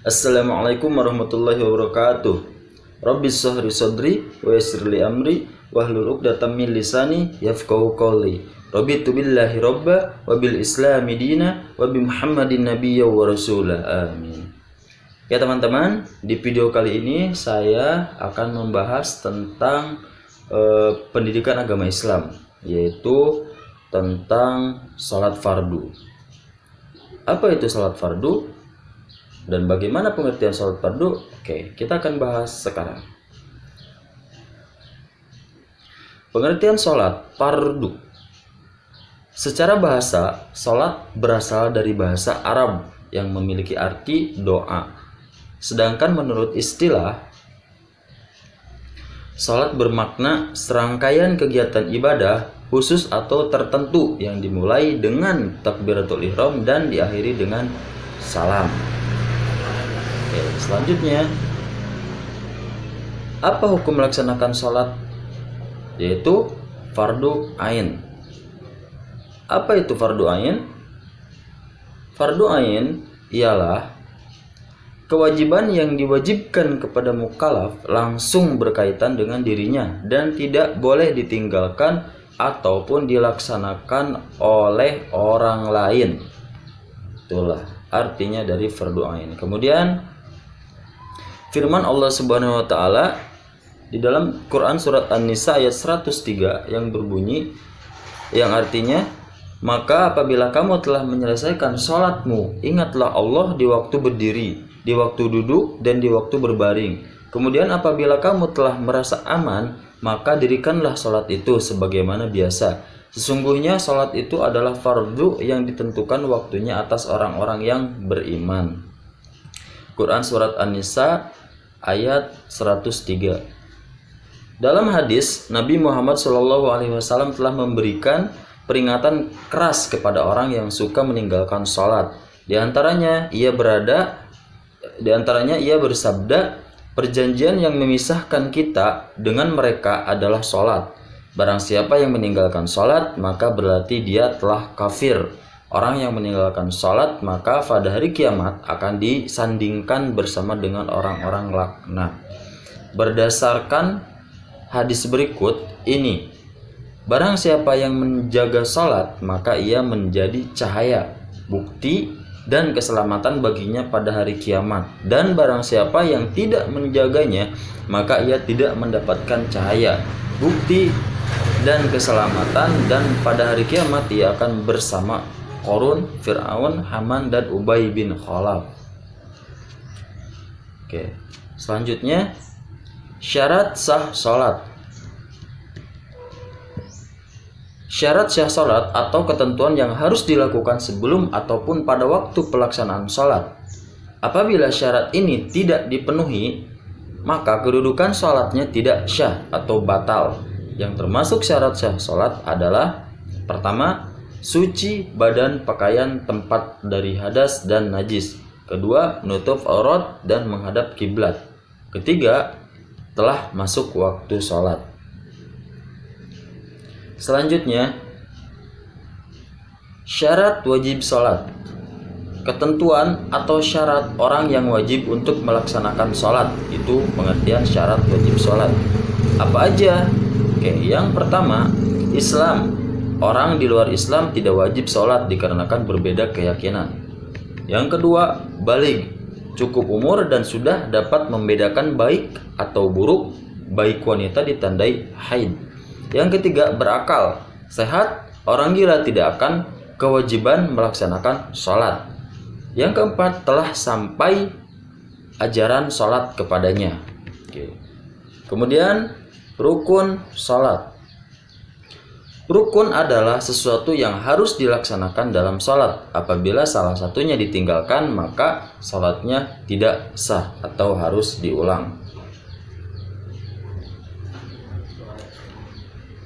Assalamualaikum warahmatullahi wabarakatuh. Rabbi shrah sadri wa yassir li amri wahlul 'uqdatam min lisani yafqahu qawli. Raditu billahi robba wa bil islami dina wa bi Muhammadin nabiyya wa rasulah. Amin. Ya teman-teman, di video kali ini saya akan membahas tentang pendidikan agama Islam, yaitu tentang salat fardu. Apa itu salat fardu? Dan bagaimana pengertian salat fardu? Oke, kita akan bahas sekarang. Pengertian salat fardu. Secara bahasa, salat berasal dari bahasa Arab yang memiliki arti doa. Sedangkan menurut istilah, salat bermakna serangkaian kegiatan ibadah khusus atau tertentu yang dimulai dengan takbiratul ihram dan diakhiri dengan salam. Oke, selanjutnya, apa hukum melaksanakan sholat? Yaitu fardu ain. Apa itu fardu ain? Fardu ain ialah kewajiban yang diwajibkan kepada mukallaf langsung berkaitan dengan dirinya dan tidak boleh ditinggalkan ataupun dilaksanakan oleh orang lain. Itulah artinya dari fardu ain. Kemudian firman Allah Subhanahu wa taala di dalam Quran surat An-Nisa ayat 103 yang berbunyi, yang artinya, maka apabila kamu telah menyelesaikan sholatmu, ingatlah Allah di waktu berdiri, di waktu duduk, dan di waktu berbaring. Kemudian apabila kamu telah merasa aman, maka dirikanlah sholat itu sebagaimana biasa. Sesungguhnya sholat itu adalah fardu yang ditentukan waktunya atas orang-orang yang beriman. Quran surat An-Nisa ayat 103. Dalam hadis, Nabi Muhammad SAW telah memberikan peringatan keras kepada orang yang suka meninggalkan sholat. Di antaranya ia bersabda, perjanjian yang memisahkan kita dengan mereka adalah sholat. Barang siapa yang meninggalkan sholat, maka berarti dia telah kafir. Orang yang meninggalkan sholat, maka pada hari kiamat akan disandingkan bersama dengan orang-orang laknat. Berdasarkan hadis berikut ini, barang siapa yang menjaga sholat, maka ia menjadi cahaya, bukti, dan keselamatan baginya pada hari kiamat. Dan barang siapa yang tidak menjaganya, maka ia tidak mendapatkan cahaya, bukti, dan keselamatan, dan pada hari kiamat ia akan bersama Qarun, Fir'aun, Haman, dan Ubay bin Khalaf. Oke, selanjutnya syarat sah sholat. Syarat sah sholat atau ketentuan yang harus dilakukan sebelum ataupun pada waktu pelaksanaan sholat. Apabila syarat ini tidak dipenuhi, maka kedudukan sholatnya tidak syah atau batal. Yang termasuk syarat sah sholat adalah: pertama, suci badan, pakaian, tempat dari hadas dan najis. Kedua, menutup aurat dan menghadap kiblat. Ketiga, telah masuk waktu sholat. Selanjutnya, syarat wajib sholat. Ketentuan atau syarat orang yang wajib untuk melaksanakan sholat. Itu pengertian syarat wajib sholat. Apa aja? Oke, yang pertama, Islam. Orang di luar Islam tidak wajib sholat dikarenakan berbeda keyakinan. Yang kedua, baligh, cukup umur dan sudah dapat membedakan baik atau buruk, baik wanita ditandai haid. Yang ketiga, berakal, sehat, orang gila tidak akan kewajiban melaksanakan sholat. Yang keempat, telah sampai ajaran sholat kepadanya. Oke. Kemudian, rukun sholat. Rukun adalah sesuatu yang harus dilaksanakan dalam sholat. Apabila salah satunya ditinggalkan, maka sholatnya tidak sah atau harus diulang.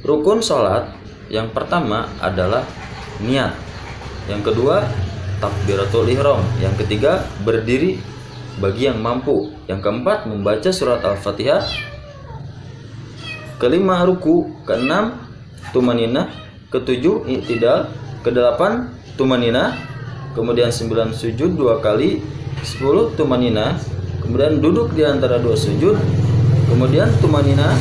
Rukun sholat yang pertama adalah niat. Yang kedua, takbiratul ihram. Yang ketiga, berdiri bagi yang mampu. Yang keempat, membaca surat Al-Fatihah. Kelima, ruku. Keenam, tumanina. Ketujuh, i'tidal. Kedelapan, tumanina. Kemudian 9, sujud 2 kali. 10 tumanina, kemudian duduk di antara dua sujud, kemudian tumanina.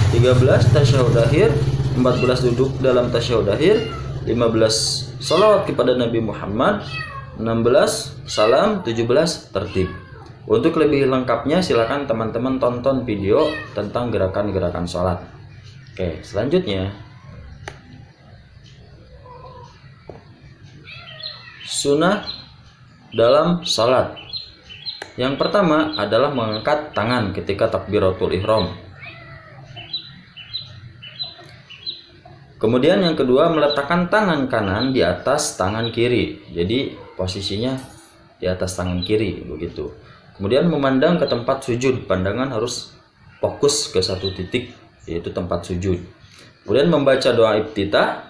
13 tasyahud akhir, 14 duduk dalam tasyahud akhir, 15 salawat kepada Nabi Muhammad, 16 salam, 17 tertib. Untuk lebih lengkapnya silakan teman-teman tonton video tentang gerakan-gerakan sholat. Oke, selanjutnya sunnah dalam sholat. Yang pertama adalah mengangkat tangan ketika takbiratul ihram. Kemudian yang kedua, meletakkan tangan kanan di atas tangan kiri. Jadi posisinya di atas tangan kiri begitu. Kemudian memandang ke tempat sujud. Pandangan harus fokus ke satu titik, yaitu tempat sujud. Kemudian membaca doa iftitah,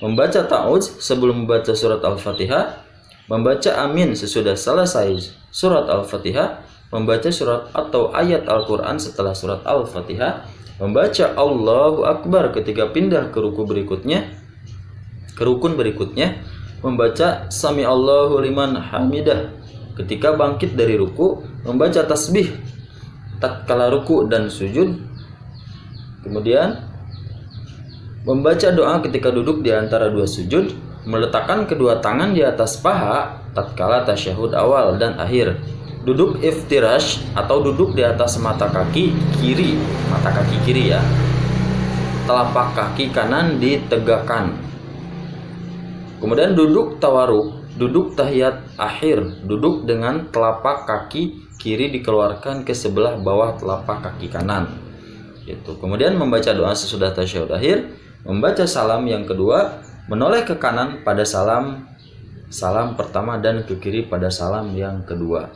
membaca ta'awudz sebelum membaca surat Al-Fatihah, membaca amin sesudah selesai surat Al-Fatihah, membaca surat atau ayat Al-Quran setelah surat Al-Fatihah, membaca Allahu Akbar ketika pindah ke rukun berikutnya, membaca Sami Allahu liman hamidah ketika bangkit dari ruku, membaca tasbih tatkala ruku dan sujud, kemudian membaca doa ketika duduk di antara dua sujud, meletakkan kedua tangan di atas paha tatkala tasyahud awal dan akhir, duduk iftirash atau duduk di atas mata kaki kiri ya, telapak kaki kanan ditegakkan. Kemudian duduk tawaruk, duduk tahiyat akhir, duduk dengan telapak kaki kiri dikeluarkan ke sebelah bawah telapak kaki kanan gitu. Kemudian membaca doa sesudah tasyahud akhir, membaca salam yang kedua, menoleh ke kanan pada salam pertama dan ke kiri pada salam yang kedua.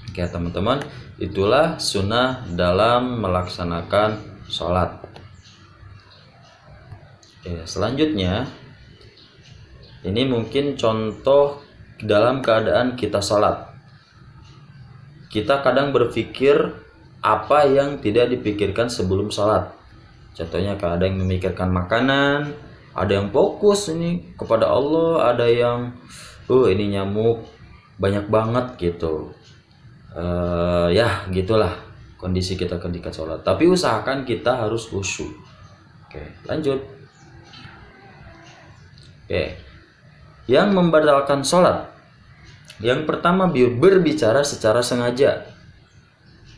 Oke teman-teman, itulah sunnah dalam melaksanakan sholat. Oke, selanjutnya ini mungkin contoh dalam keadaan kita sholat. Kita kadang berpikir apa yang tidak dipikirkan sebelum sholat. Contohnya ada yang memikirkan makanan, ada yang fokus ini kepada Allah, ada yang ini nyamuk banyak banget gitu. Ya gitulah kondisi kita ketika sholat. Tapi usahakan kita harus khusyuk. Oke, lanjut. Oke, yang membatalkan sholat. Yang pertama, berbicara secara sengaja.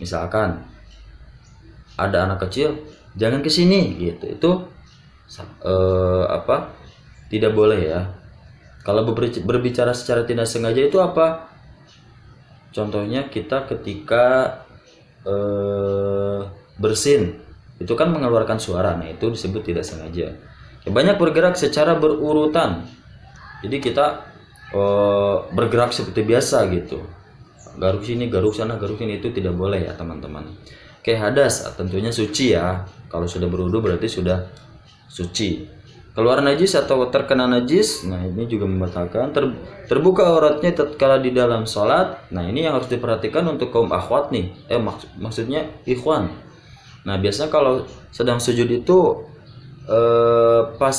Misalkan ada anak kecil, jangan kesini gitu. Itu tidak boleh ya. Kalau berbicara secara tidak sengaja itu apa? Contohnya kita ketika bersin, itu kan mengeluarkan suara. Nah itu disebut tidak sengaja. Banyak bergerak secara berurutan. Jadi kita bergerak seperti biasa gitu. Garuk sini, garuk sana, garuk sini, itu tidak boleh ya teman-teman. Oke, hadas tentunya suci ya. Kalau sudah berwudu berarti sudah suci. Keluar najis atau terkena najis, nah ini juga membatalkan. Terbuka auratnya tatkala di dalam sholat. Nah ini yang harus diperhatikan untuk kaum akhwat nih. Maksudnya ikhwan. Nah biasanya kalau sedang sujud itu pas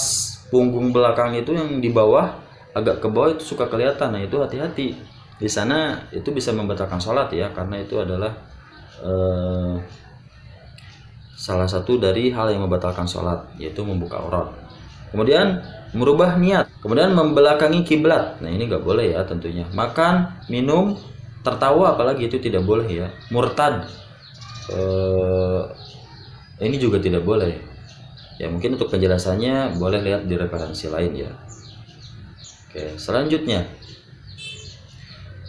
punggung belakang itu yang di bawah agak ke bawah itu suka kelihatan. Nah itu hati-hati. Di sana itu bisa membatalkan sholat ya, karena itu adalah salah satu dari hal yang membatalkan sholat, yaitu membuka aurat. Kemudian merubah niat, kemudian membelakangi kiblat. Nah ini nggak boleh ya tentunya. Makan, minum, tertawa apalagi itu tidak boleh ya. Murtad, ini juga tidak boleh. Ya mungkin untuk penjelasannya boleh lihat di referensi lain ya. Oke, selanjutnya,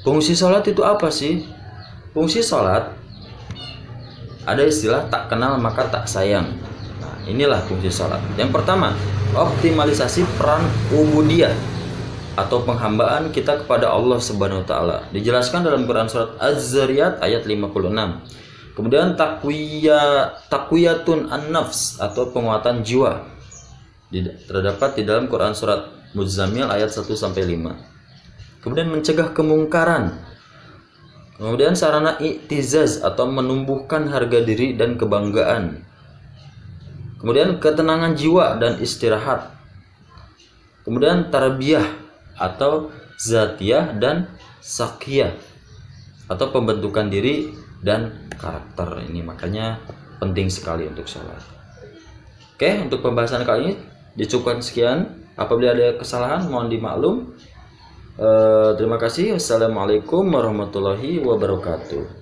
fungsi sholat itu apa sih? Fungsi sholat ada istilah tak kenal maka tak sayang. Nah inilah fungsi sholat. Yang pertama, optimalisasi peran ubudiyah atau penghambaan kita kepada Allah Subhanahu wa taala. Dijelaskan dalam Quran surat Az-Zariyat ayat 56. Kemudian taqwiyatun an-nafs atau penguatan jiwa. Terdapat di dalam Quran surat Muzammil ayat 1 sampai 5. Kemudian mencegah kemungkaran. Kemudian sarana i'tizaz atau menumbuhkan harga diri dan kebanggaan. Kemudian ketenangan jiwa dan istirahat. Kemudian tarbiyah atau zatiyah dan sakiyah. atau pembentukan diri dan karakter ini, makanya penting sekali untuk sholat. Oke, untuk pembahasan kali ini dicukupkan sekian. Apabila ada kesalahan mohon dimaklum. Terima kasih. Wassalamualaikum warahmatullahi wabarakatuh.